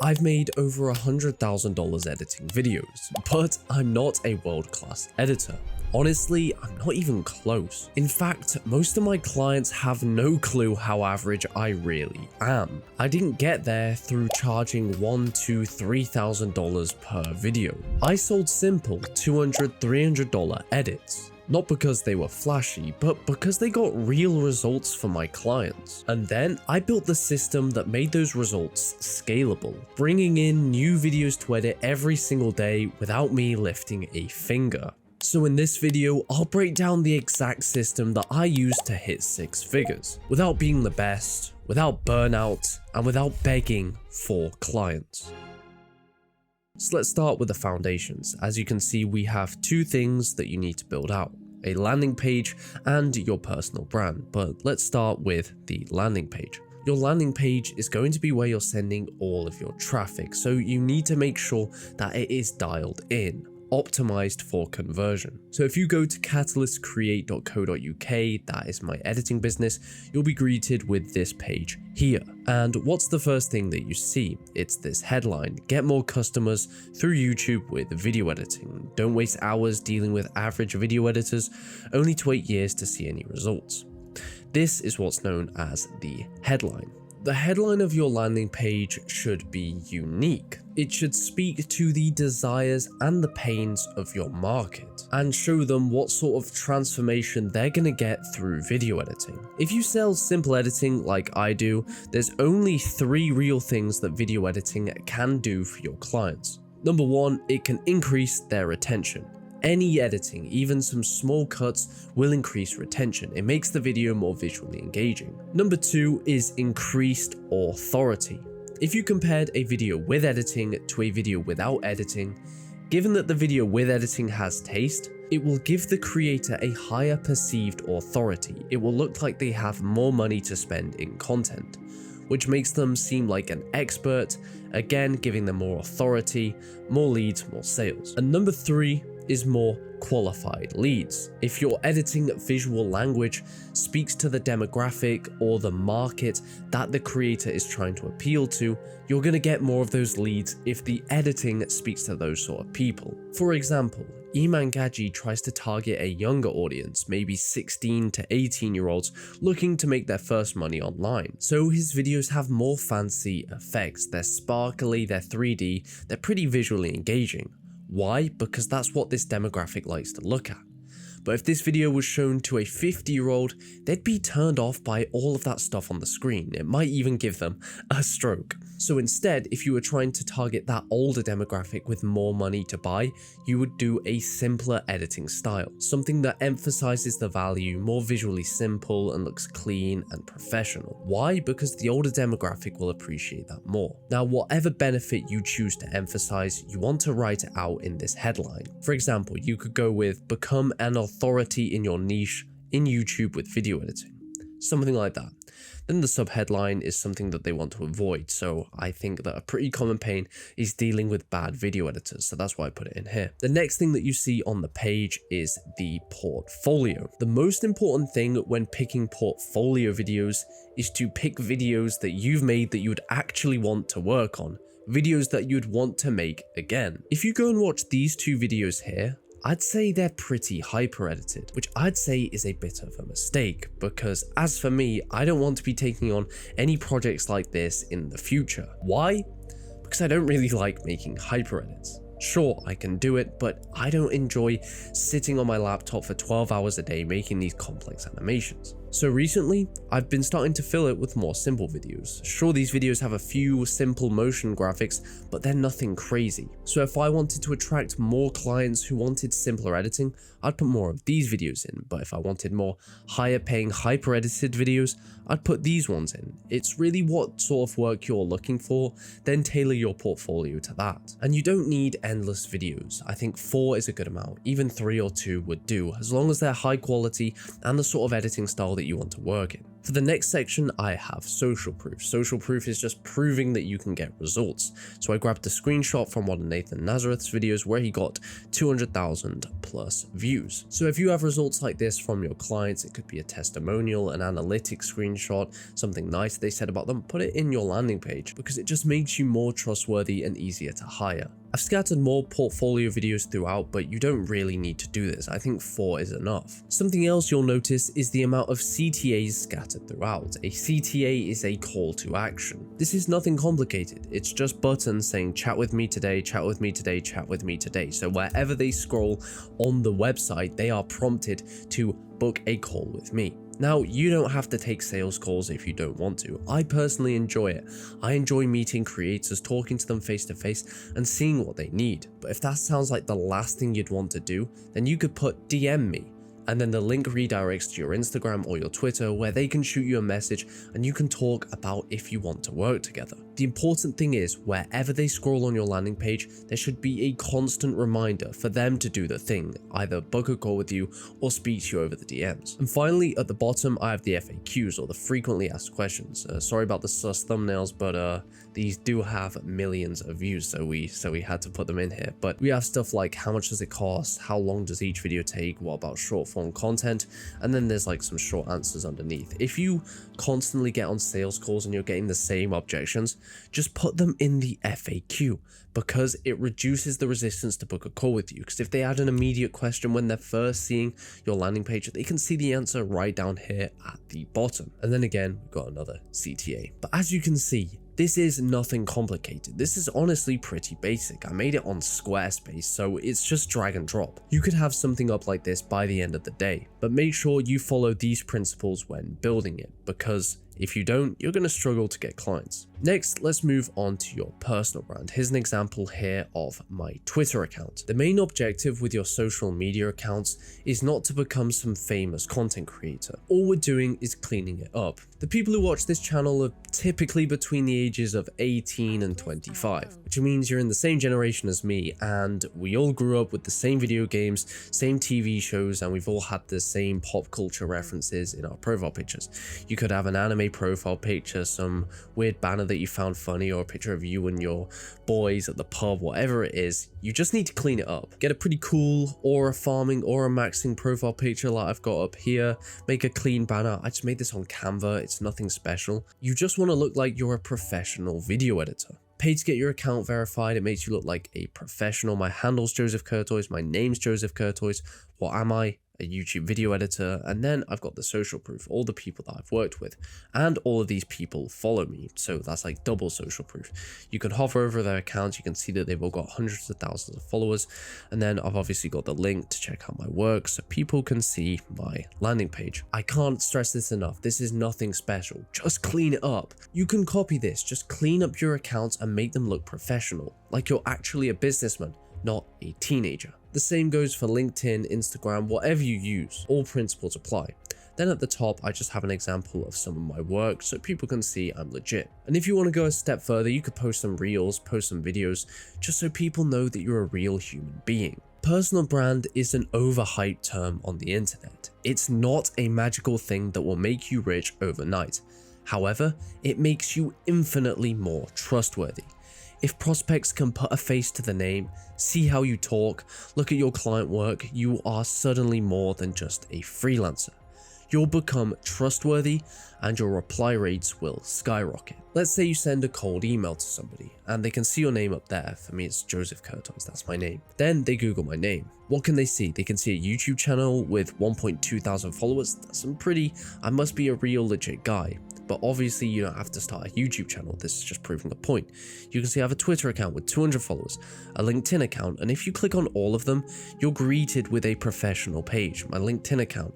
I've made over $100,000 editing videos, but I'm not a world-class editor. Honestly, I'm not even close. In fact, most of my clients have no clue how average I really am. I didn't get there through charging $1,000 to $3,000 per video. I sold simple $200, $300 edits. Not because they were flashy, but because they got real results for my clients. And then I built the system that made those results scalable, bringing in new videos to edit every single day without me lifting a finger. So in this video, I'll break down the exact system that I use to hit 6 figures, without being the best, without burnout, and without begging for clients. So let's start with the foundations. As you can see, we have 2 things that you need to build out: a landing page and your personal brand. But let's start with the landing page. Your landing page is going to be where you're sending all of your traffic, so you need to make sure that it is dialed in, optimized for conversion. So if you go to catalystcreate.co.uk, that is my editing business, you'll be greeted with this page here. And what's the first thing that you see? It's this headline: get more customers through YouTube with video editing. Don't waste hours dealing with average video editors, only to wait years to see any results. This is what's known as the headline. The headline of your landing page should be unique. It should speak to the desires and the pains of your market and show them what sort of transformation they're gonna get through video editing. If you sell simple editing like I do, there's only 3 real things that video editing can do for your clients. Number 1, it can increase their retention. Any editing, even some small cuts, will increase retention. It makes the video more visually engaging. Number 2 is increased authority. If you compared a video with editing to a video without editing, given that the video with editing has taste, it will give the creator a higher perceived authority. It will look like they have more money to spend in content, which makes them seem like an expert, again giving them more authority, more leads, more sales. And number 3 is more qualified leads. If your editing visual language speaks to the demographic or the market that the creator is trying to appeal to, you're going to get more of those leads if the editing speaks to those sort of people. For example, Iman Gaji tries to target a younger audience, maybe 16 to 18-year-olds looking to make their first money online. So his videos have more fancy effects. They're sparkly, they're 3D, they're pretty visually engaging. Why? Because that's what this demographic likes to look at. But if this video was shown to a 50-year-old, they'd be turned off by all of that stuff on the screen. It might even give them a stroke. So instead, if you were trying to target that older demographic with more money to buy, you would do a simpler editing style, something that emphasizes the value, more visually simple and looks clean and professional. Why? Because the older demographic will appreciate that more. Now, whatever benefit you choose to emphasize, you want to write it out in this headline. For example, you could go with become an authority in your niche in YouTube with video editing, something like that. Then the subheadline is something that they want to avoid, so I think that a pretty common pain is dealing with bad video editors, so that's why I put it in here. The next thing that you see on the page is the portfolio. The most important thing when picking portfolio videos is to pick videos that you've made that you would actually want to work on, videos that you'd want to make again. If you go and watch these 2 videos here, I'd say they're pretty hyper edited, which I'd say is a bit of a mistake, because as for me, I don't want to be taking on any projects like this in the future. Why? Because I don't really like making hyper edits. Sure, I can do it, but I don't enjoy sitting on my laptop for 12 hours a day making these complex animations. So recently, I've been starting to fill it with more simple videos. Sure, these videos have a few simple motion graphics, but they're nothing crazy. So if I wanted to attract more clients who wanted simpler editing, I'd put more of these videos in. But if I wanted more higher paying, hyper edited videos, I'd put these ones in. It's really what sort of work you're looking for, then tailor your portfolio to that. And you don't need endless videos. I think 4 is a good amount. Even 3 or 2 would do, as long as they're high quality and the sort of editing style that you want to work in. For the next section, I have social proof. Social proof is just proving that you can get results. So I grabbed a screenshot from one of Nathan Nazareth's videos where he got 200,000 plus views. So if you have results like this from your clients, it could be a testimonial, an analytics screenshot, something nice they said about them, put it in your landing page because it just makes you more trustworthy and easier to hire. I've scattered more portfolio videos throughout, but you don't really need to do this. I think 4 is enough. Something else you'll notice is the amount of CTAs scattered throughout. A CTA is a call to action. This is nothing complicated. It's just buttons saying chat with me today, chat with me today, chat with me today. So wherever they scroll on the website, they are prompted to book a call with me. Now, you don't have to take sales calls if you don't want to. I personally enjoy it. I enjoy meeting creators, talking to them face to face, and seeing what they need. But if that sounds like the last thing you'd want to do, then you could put DM me, and then the link redirects to your Instagram or your Twitter where they can shoot you a message and you can talk about if you want to work together. The important thing is, wherever they scroll on your landing page, there should be a constant reminder for them to do the thing, either book a call with you or speak to you over the DMs. And finally, at the bottom, I have the FAQs, or the frequently asked questions. Sorry about the sus thumbnails, but these do have millions of views, so we had to put them in here. But we have stuff like how much does it cost, how long does each video take, what about short form content, and then there's like some short answers underneath. If you constantly get on sales calls and you're getting the same objections, just put them in the FAQ because it reduces the resistance to book a call with you. Because if they add an immediate question when they're first seeing your landing page, they can see the answer right down here at the bottom. And then again, we've got another CTA. But as you can see, this is nothing complicated. This is honestly pretty basic. I made it on Squarespace, so it's just drag and drop. You could have something up like this by the end of the day, but make sure you follow these principles when building it, because if you don't, you're going to struggle to get clients. Next, let's move on to your personal brand. Here's an example here of my Twitter account. The main objective with your social media accounts is not to become some famous content creator. All we're doing is cleaning it up. The people who watch this channel are typically between the ages of 18 and 25, which means you're in the same generation as me, and we all grew up with the same video games, same TV shows, and we've all had the same pop culture references in our profile pictures. You could have an anime profile picture, some weird banner that you found funny, or a picture of you and your boys at the pub, whatever it is. You just need to clean it up. Get a pretty cool aura farming, aura maxing profile picture like I've got up here. Make a clean banner. I just made this on Canva. It's nothing special. You just want to look like you're a professional video editor. Pay to get your account verified. It makes you look like a professional. My handle's Joseph Curtois. My name's Joseph Curtois. What am I? A YouTube video editor. And then I've got the social proof, all the people that I've worked with, and all of these people follow me, so that's like double social proof. You can hover over their accounts, you can see that they've all got hundreds of thousands of followers, and then I've obviously got the link to check out my work so people can see my landing page. I can't stress this enough, this is nothing special, just clean it up. You can copy this, just clean up your accounts and make them look professional, like you're actually a businessman, not a teenager. The same goes for LinkedIn, Instagram, whatever you use, all principles apply. Then at the top, I just have an example of some of my work so people can see I'm legit. And if you want to go a step further, you could post some reels, post some videos, just so people know that you're a real human being. Personal brand is an overhyped term on the internet. It's not a magical thing that will make you rich overnight. However, it makes you infinitely more trustworthy. If prospects can put a face to the name, see how you talk, look at your client work, you are suddenly more than just a freelancer. You'll become trustworthy and your reply rates will skyrocket. Let's say you send a cold email to somebody and they can see your name up there. For me, it's Joseph Curtois, that's my name. Then they Google my name. What can they see? They can see a YouTube channel with 1.2 thousand followers. That's some pretty, I must be a real legit guy. But obviously you don't have to start a YouTube channel, this is just proving a point. You can see I have a Twitter account with 200 followers, a LinkedIn account, and if you click on all of them, you're greeted with a professional page. My LinkedIn account,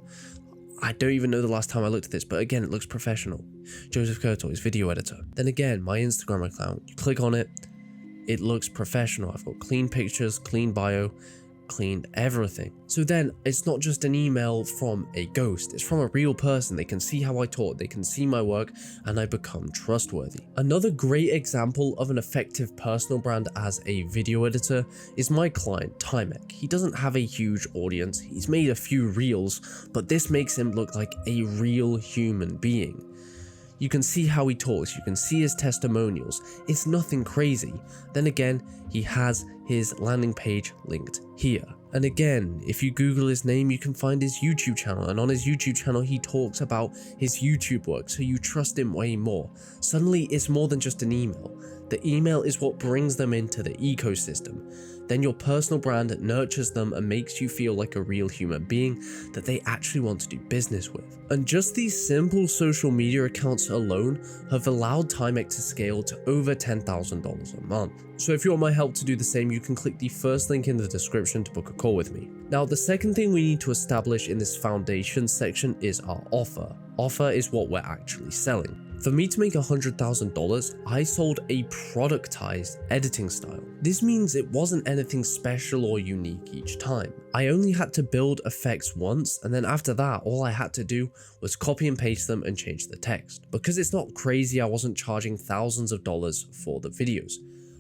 I don't even know the last time I looked at this, but again, it looks professional. Joseph Curtois, video editor. Then again, my Instagram account, you click on it, it looks professional. I've got clean pictures, clean bio, clean, everything. So then it's not just an email from a ghost, it's from a real person. They can see how I talk, they can see my work, and I become trustworthy. Another great example of an effective personal brand as a video editor is my client Timek. He doesn't have a huge audience, he's made a few reels, but this makes him look like a real human being. You can see how he talks, you can see his testimonials, it's nothing crazy. Then again, he has his landing page linked here. And again, if you Google his name, you can find his YouTube channel, and on his YouTube channel he talks about his YouTube work, so you trust him way more. Suddenly it's more than just an email. The email is what brings them into the ecosystem. Then your personal brand nurtures them and makes you feel like a real human being that they actually want to do business with. And just these simple social media accounts alone have allowed Timek to scale to over $10,000 a month. So if you want my help to do the same, you can click the first link in the description to book a call with me. Now, the second thing we need to establish in this foundation section is our offer. Offer is what we're actually selling. For me to make $100,000, I sold a productized editing style. This means it wasn't anything special or unique each time. I only had to build effects once, and then after that, all I had to do was copy and paste them and change the text. Because it's not crazy, I wasn't charging thousands of dollars for the videos.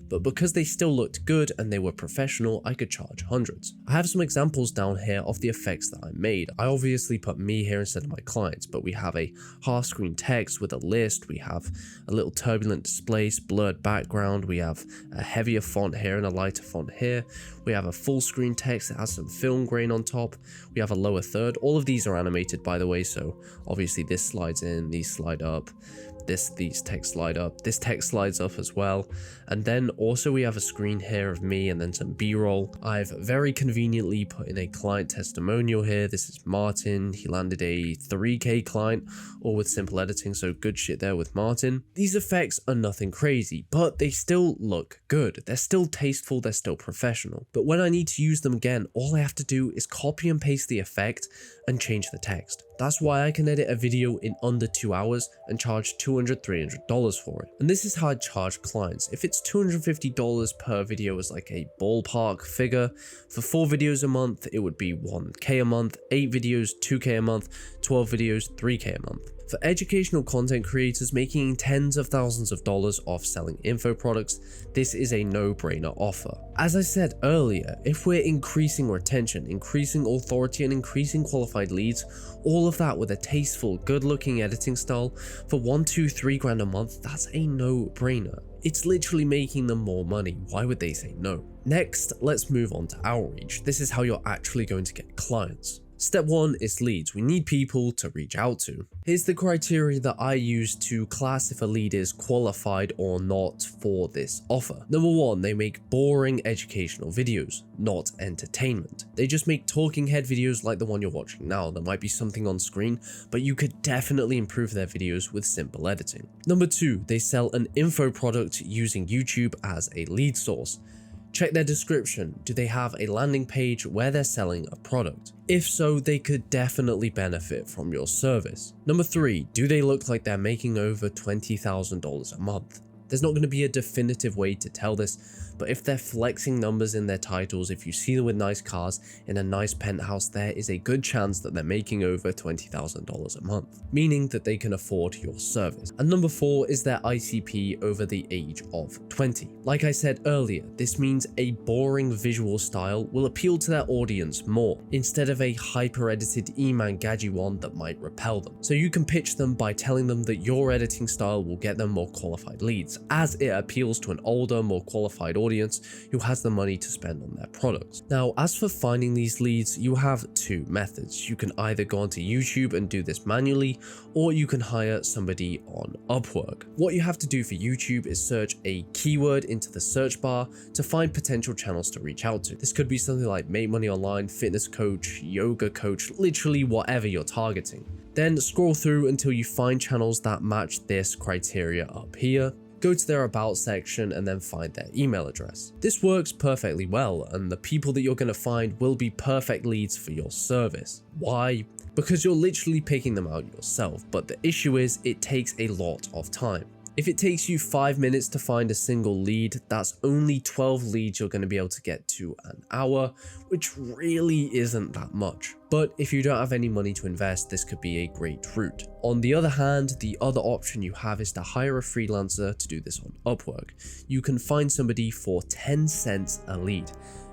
But because they still looked good and they were professional, I could charge hundreds. I have some examples down here of the effects that I made. I obviously put me here instead of my clients, but we have a half screen text with a list, we have a little turbulent displace, blurred background, we have a heavier font here and a lighter font here, we have a full screen text that has some film grain on top, we have a lower third. All of these are animated, by the way, so obviously this slides in, these slide up, these text slide up, this text slides up as well. And then also we have a screen here of me and then some b-roll. I've very conveniently put in a client testimonial here. This is Martin. He landed a 3K client, all with simple editing, so good shit there with Martin. These effects are nothing crazy, but they still look good. They're still tasteful, they're still professional. But when I need to use them again, all I have to do is copy and paste the effect and change the text. That's why I can edit a video in under 2 hours and charge $200, $300 for it. And this is how I charge clients. If it's $250 per video as like a ballpark figure, for 4 videos a month, it would be 1K a month, 8 videos, 2K a month, 12 videos, 3K a month. For educational content creators making tens of thousands of dollars off selling info products, this is a no-brainer offer. As I said earlier, if we're increasing retention, increasing authority, and increasing qualified leads, all of that with a tasteful, good-looking editing style for $1, $2, $3 grand a month, that's a no-brainer. It's literally making them more money. Why would they say no? Next, let's move on to outreach. This is how you're actually going to get clients. Step 1 is leads. We need people to reach out to. Here's the criteria that I use to class if a lead is qualified or not for this offer. Number 1, they make boring educational videos, not entertainment. They just make talking head videos like the one you're watching now. There might be something on screen, but you could definitely improve their videos with simple editing. Number 2, they sell an info product using YouTube as a lead source. Check their description. Do they have a landing page where they're selling a product? If so, they could definitely benefit from your service. Number 3, do they look like they're making over $20,000 a month? There's not going to be a definitive way to tell this, but if they're flexing numbers in their titles, if you see them with nice cars in a nice penthouse, there is a good chance that they're making over $20,000 a month, meaning that they can afford your service. And number 4 is their ICP over the age of 20. Like I said earlier, this means a boring visual style will appeal to their audience more, instead of a hyper-edited eMangaji one that might repel them. So you can pitch them by telling them that your editing style will get them more qualified leads, as it appeals to an older, more qualified audience who has the money to spend on their products. Now, as for finding these leads, you have 2 methods. You can either go onto YouTube and do this manually, or you can hire somebody on Upwork. What you have to do for YouTube is search a keyword into the search bar to find potential channels to reach out to. This could be something like make money online, fitness coach, yoga coach, literally whatever you're targeting. Then scroll through until you find channels that match this criteria up here. Go to their about section and then find their email address. This works perfectly well, and the people that you're going to find will be perfect leads for your service. Why? Because you're literally picking them out yourself, but the issue is it takes a lot of time. If it takes you 5 minutes to find a single lead, that's only 12 leads you're going to be able to get to an hour, which really isn't that much. But if you don't have any money to invest, this could be a great route. On the other hand, the other option you have is to hire a freelancer to do this on Upwork. You can find somebody for 10 cents a lead,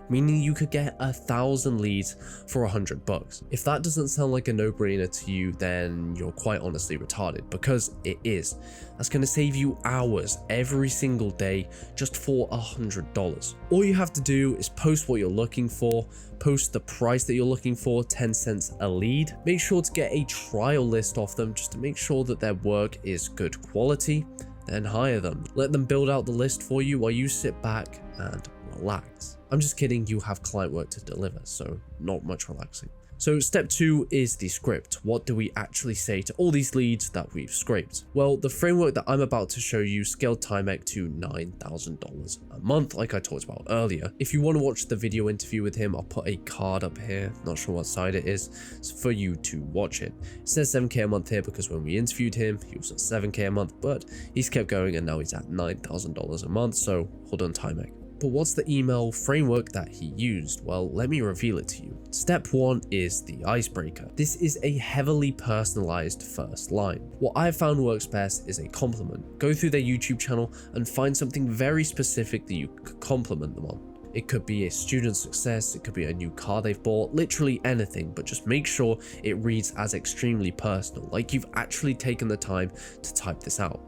meaning you could get 1,000 leads for $100. If that doesn't sound like a no-brainer to you, then you're quite honestly retarded, because it is. That's going to save you hours every single day just for $100. All you have to do is post what you're looking for, post the price that you're looking for, 10 cents a lead. Make sure to get a trial list off them just to make sure that their work is good quality, then hire them. Let them build out the list for you while you sit back and relax. I'm just kidding, you have client work to deliver, so not much relaxing. So step 2 is the script. What do we actually say to all these leads that we've scraped? Well, the framework that I'm about to show you scaled Timeck to $9,000 a month, like I talked about earlier. If you want to watch the video interview with him, I'll put a card up here. Not sure what side it is, for you to watch it. It says 7K a month here because when we interviewed him, he was at 7K a month, but he's kept going and now he's at $9,000 a month, so hold on, Timeck. But what's the email framework that he used? Well, let me reveal it to you. Step 1 is the icebreaker. This is a heavily personalized first line. What I've found works best is a compliment. Go through their YouTube channel and find something very specific that you could compliment them on. It could be a student success, it could be a new car they've bought, literally anything, but just make sure it reads as extremely personal, like you've actually taken the time to type this out.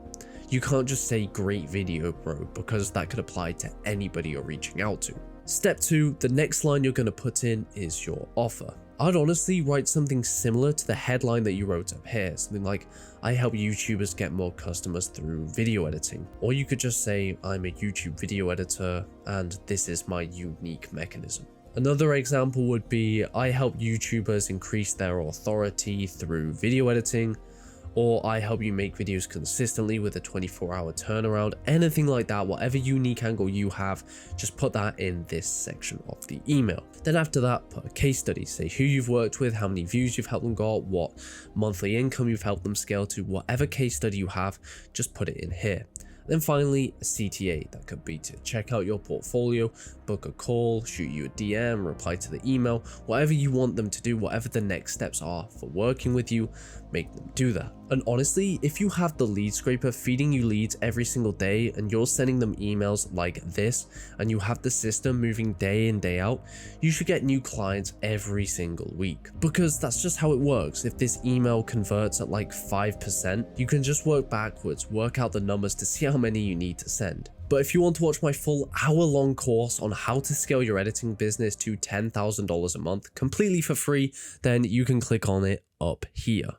You can't just say great video bro, because that could apply to anybody you're reaching out to. Step 2, the next line you're going to put in is your offer. I'd honestly write something similar to the headline that you wrote up here, something like, I help YouTubers get more customers through video editing. Or you could just say, I'm a YouTube video editor and this is my unique mechanism. Another example would be, I help YouTubers increase their authority through video editing. Or I help you make videos consistently with a 24-hour turnaround, anything like that. Whatever unique angle you have, just put that in this section of the email. Then after that, put a case study, say who you've worked with, how many views you've helped them got, what monthly income you've helped them scale to, whatever case study you have, just put it in here. Then finally, a CTA. That could be to check out your portfolio, book a call, shoot you a DM, reply to the email, whatever you want them to do, whatever the next steps are for working with you, make them do that. And honestly, if you have the lead scraper feeding you leads every single day and you're sending them emails like this, and you have the system moving day in, day out, you should get new clients every single week. Because that's just how it works. If this email converts at like 5%, you can just work backwards, work out the numbers to see how many you need to send. But if you want to watch my full hour-long course on how to scale your editing business to $10,000 a month completely for free, then you can click on it up here.